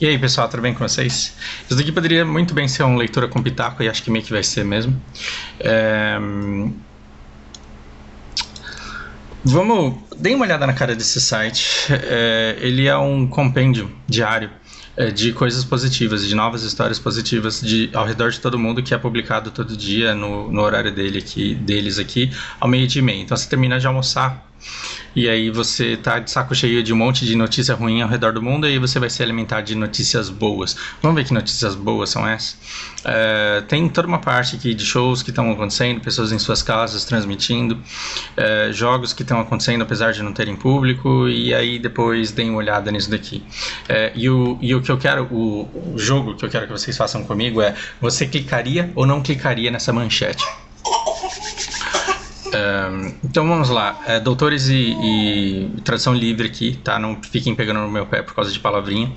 E aí, pessoal, tudo bem com vocês? Isso daqui poderia muito bem ser uma leitura com pitaco, e acho que meio que vai ser mesmo. É, Deem uma olhada na cara desse site. Ele é um compêndio diário de coisas positivas, de novas histórias positivas ao redor de todo mundo, que é publicado todo dia no horário deles aqui, ao 12:30. Então você termina de almoçar e aí você tá de saco cheio de um monte de notícia ruim ao redor do mundo, e aí você vai se alimentar de notícias boas. Vamos ver que notícias boas são essas? Tem toda uma parte aqui de shows que estão acontecendo, pessoas em suas casas transmitindo, jogos que estão acontecendo apesar de não terem público, e aí depois deem uma olhada nisso daqui. E o que eu quero, o jogo que eu quero que vocês façam comigo é: você clicaria ou não clicaria nessa manchete? Então vamos lá, doutores e tradução livre aqui, tá? Não fiquem pegando no meu pé por causa de palavrinha.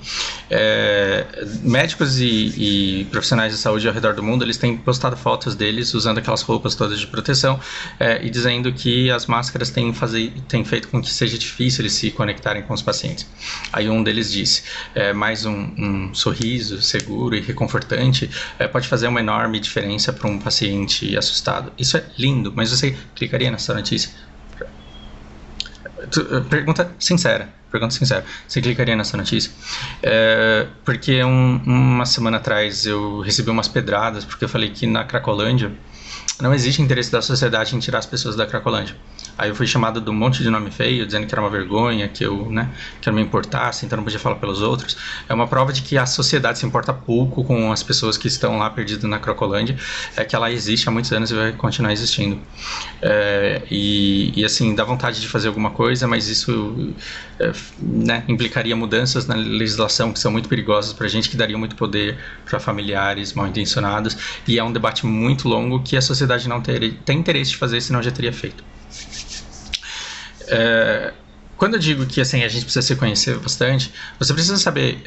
Médicos e profissionais de saúde ao redor do mundo, eles têm postado fotos deles usando aquelas roupas todas de proteção, e dizendo que as máscaras têm feito com que seja difícil eles se conectarem com os pacientes. Aí um deles disse: mais um sorriso seguro e reconfortante pode fazer uma enorme diferença para um paciente assustado. Isso é lindo, mas você clicaria nessa notícia? Pergunta sincera. Você clicaria nessa notícia? Porque uma semana atrás eu recebi umas pedradas porque eu falei que na Cracolândia não existe interesse da sociedade em tirar as pessoas da Cracolândia. Aí eu fui chamado de um monte de nome feio, dizendo que era uma vergonha, que eu não me importasse, então não podia falar pelos outros. É uma prova de que a sociedade se importa pouco com as pessoas que estão lá perdidas na Cracolândia, que ela existe há muitos anos e vai continuar existindo. E assim, dá vontade de fazer alguma coisa, mas isso implicaria mudanças na legislação que são muito perigosas para a gente, que daria muito poder para familiares mal intencionados, e é um debate muito longo que a sociedade não tem interesse de fazer, senão já teria feito. Quando eu digo que assim, a gente precisa se conhecer bastante, você precisa saber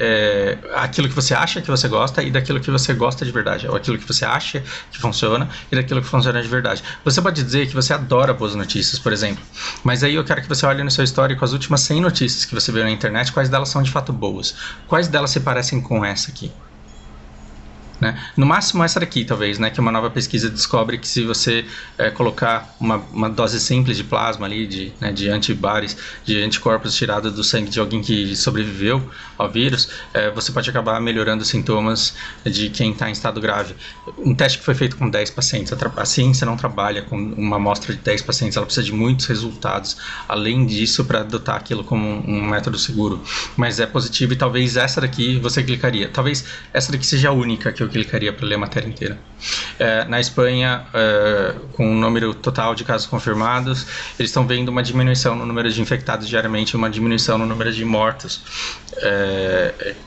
aquilo que você acha que você gosta e daquilo que você gosta de verdade, ou aquilo que você acha que funciona e daquilo que funciona de verdade. Você pode dizer que você adora boas notícias, por exemplo, mas aí eu quero que você olhe no seu histórico as últimas 100 notícias que você viu na internet, quais delas são de fato boas, quais delas se parecem com essa aqui. No máximo essa daqui, talvez, que uma nova pesquisa descobre que se você colocar uma dose simples de plasma ali, de antibodies, de anticorpos tirados do sangue de alguém que sobreviveu ao vírus, você pode acabar melhorando os sintomas de quem está em estado grave. Um teste que foi feito com 10 pacientes, a ciência não trabalha com uma amostra de 10 pacientes, ela precisa de muitos resultados além disso para adotar aquilo como um método seguro, mas é positivo, e talvez essa daqui você clicaria, talvez essa daqui seja a única que eu clicaria para ler a matéria inteira. Na Espanha, com o número total de casos confirmados, eles estão vendo uma diminuição no número de infectados diariamente, uma diminuição no número de mortos,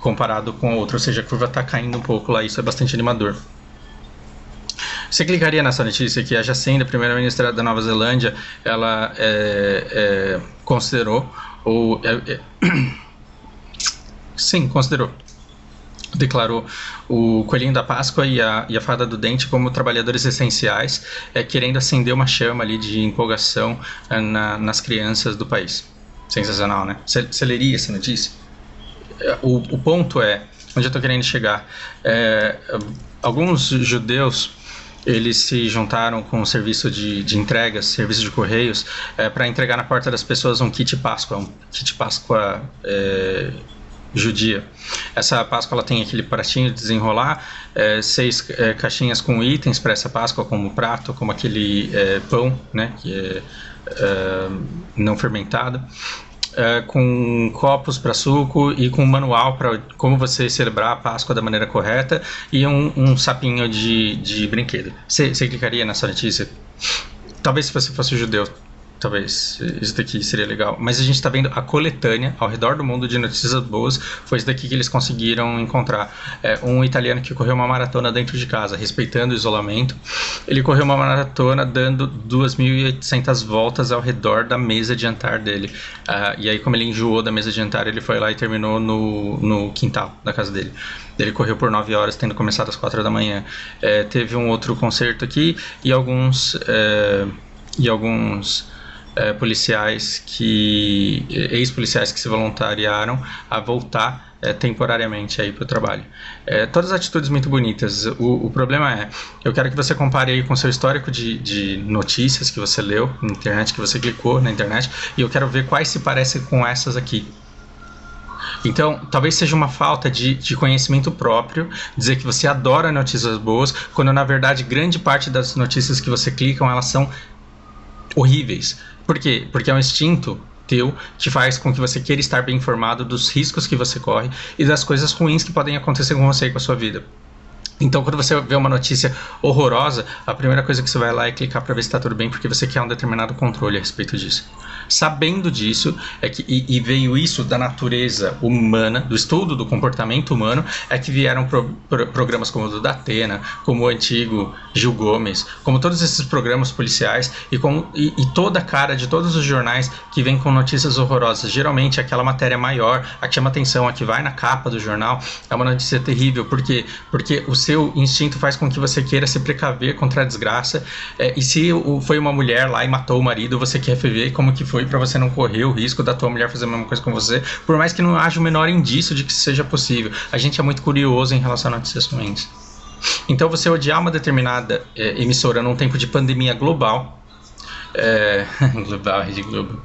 comparado com o outro, ou seja, a curva está caindo um pouco lá, isso é bastante animador. Você clicaria nessa notícia que a Jacinda, primeira-ministra da Nova Zelândia, ela considerou, sim, considerou, declarou o Coelhinho da Páscoa e a Fada do Dente como trabalhadores essenciais, querendo acender uma chama ali de empolgação nas crianças do país. Sensacional, né? Você leria essa notícia? O ponto é, onde eu estou querendo chegar, alguns judeus, eles se juntaram com o serviço de entregas, serviço de correios, para entregar na porta das pessoas um kit Páscoa judia. Essa Páscoa ela tem aquele pratinho de desenrolar, 6 caixinhas com itens para essa Páscoa, como prato, como aquele pão, que é não fermentado, com copos para suco e com um manual para como você celebrar a Páscoa da maneira correta, e um sapinho de brinquedo. Você clicaria nessa notícia? Talvez se você fosse judeu, talvez isso daqui seria legal, mas a gente está vendo a coletânea ao redor do mundo de notícias boas. Foi isso daqui que eles conseguiram encontrar. Um italiano que correu uma maratona dentro de casa, respeitando o isolamento. Ele correu uma maratona dando 2.800 voltas ao redor da mesa de jantar dele, e aí, como ele enjoou da mesa de jantar, ele foi lá e terminou no quintal da casa dele. Ele correu por 9 horas, tendo começado às 4 da manhã. Teve um outro concerto aqui, e alguns ex-policiais que se voluntariaram a voltar temporariamente aí para o trabalho. Todas as atitudes muito bonitas. O problema é, eu quero que você compare aí com o seu histórico de notícias que você leu na internet, que você clicou na internet, e eu quero ver quais se parecem com essas aqui. Então, talvez seja uma falta de conhecimento próprio, dizer que você adora notícias boas, quando na verdade grande parte das notícias que você clica, elas são horríveis. Por quê? Porque é um instinto teu que faz com que você queira estar bem informado dos riscos que você corre e das coisas ruins que podem acontecer com você e com a sua vida. Então, quando você vê uma notícia horrorosa, a primeira coisa que você vai lá é clicar para ver se está tudo bem, porque você quer um determinado controle a respeito disso. Sabendo disso, e veio isso da natureza humana, do estudo do comportamento humano, é que vieram programas como o do Datena, como o antigo Gil Gomes, como todos esses programas policiais e toda a cara de todos os jornais que vêm com notícias horrorosas. Geralmente, aquela matéria maior, a que chama atenção, a que vai na capa do jornal, é uma notícia terrível, porque o seu instinto faz com que você queira se precaver contra a desgraça, e se foi uma mulher lá e matou o marido, você quer ver como que foi para você não correr o risco da tua mulher fazer a mesma coisa com você, por mais que não haja o menor indício de que isso seja possível. A gente é muito curioso em relação a notícias ruins. Então, você odiar uma determinada emissora num tempo de pandemia global, global, Rede Globo.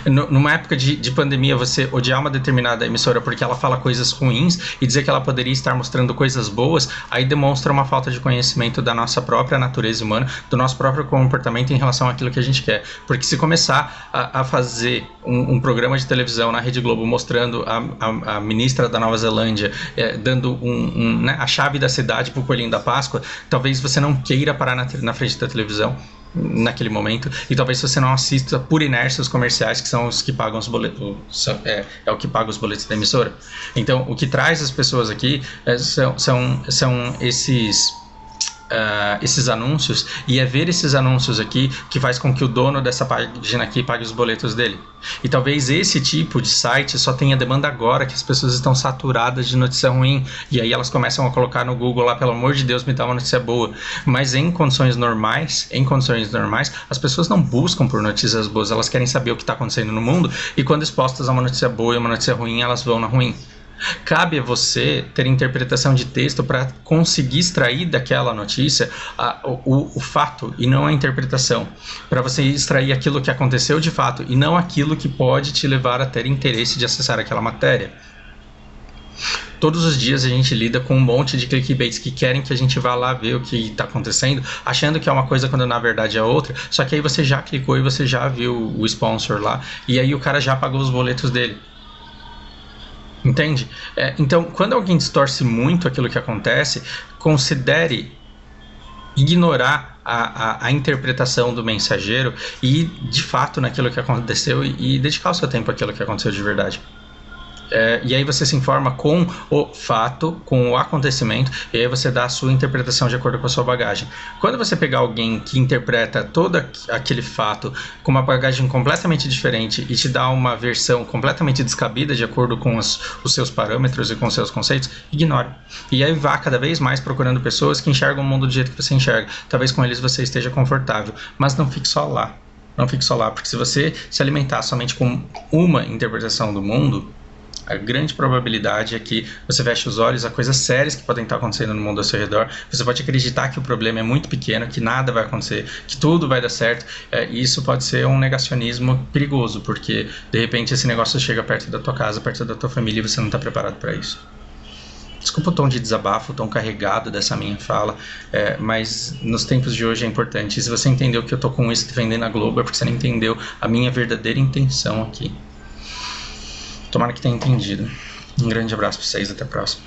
Numa época de pandemia, você odiar uma determinada emissora porque ela fala coisas ruins e dizer que ela poderia estar mostrando coisas boas, aí demonstra uma falta de conhecimento da nossa própria natureza humana, do nosso próprio comportamento em relação àquilo que a gente quer. Porque se começar a fazer um programa de televisão na Rede Globo mostrando a ministra da Nova Zelândia dando né, a chave da cidade pro coelhinho da Páscoa, talvez você não queira parar na frente da televisão naquele momento, e talvez você não assista por inércia os comerciais, que são os que pagam os boletos, é o que paga os boletos da emissora. Então, o que traz as pessoas aqui são esses anúncios, e é ver esses anúncios aqui que faz com que o dono dessa página aqui pague os boletos dele. E talvez esse tipo de site só tenha demanda agora, que as pessoas estão saturadas de notícia ruim, e aí elas começam a colocar no Google lá, pelo amor de Deus, me dá uma notícia boa. Mas em condições normais, as pessoas não buscam por notícias boas, elas querem saber o que está acontecendo no mundo, e quando expostas a uma notícia boa e uma notícia ruim, elas vão na ruim. Cabe a você ter interpretação de texto para conseguir extrair daquela notícia o fato e não a interpretação, para você extrair aquilo que aconteceu de fato e não aquilo que pode te levar a ter interesse de acessar aquela matéria. Todos os dias a gente lida com um monte de clickbaits que querem que a gente vá lá ver o que está acontecendo, achando que é uma coisa quando na verdade é outra, só que aí você já clicou e você já viu o sponsor lá, e aí o cara já pagou os boletos dele. Entende? Então, quando alguém distorce muito aquilo que acontece, considere ignorar a interpretação do mensageiro e ir de fato naquilo que aconteceu e dedicar o seu tempo àquilo que aconteceu de verdade. E aí você se informa com o fato, com o acontecimento, e aí você dá a sua interpretação de acordo com a sua bagagem. Quando você pegar alguém que interpreta todo aquele fato com uma bagagem completamente diferente e te dá uma versão completamente descabida de acordo com os seus parâmetros e com os seus conceitos, ignore. E aí vá cada vez mais procurando pessoas que enxergam o mundo do jeito que você enxerga. Talvez com eles você esteja confortável, mas não fique só lá. Não fique só lá, porque se você se alimentar somente com uma interpretação do mundo, a grande probabilidade é que você feche os olhos a coisas sérias que podem estar acontecendo no mundo ao seu redor. Você pode acreditar que o problema é muito pequeno, que nada vai acontecer, que tudo vai dar certo. E isso pode ser um negacionismo perigoso, porque de repente esse negócio chega perto da tua casa, perto da tua família, e você não está preparado para isso. Desculpa o tom de desabafo, o tom carregado dessa minha fala, mas nos tempos de hoje é importante. E se você entendeu que eu estou com isso defendendo a Globo, é porque você não entendeu a minha verdadeira intenção aqui. Tomara que tenha entendido. Um grande abraço para vocês, até a próxima.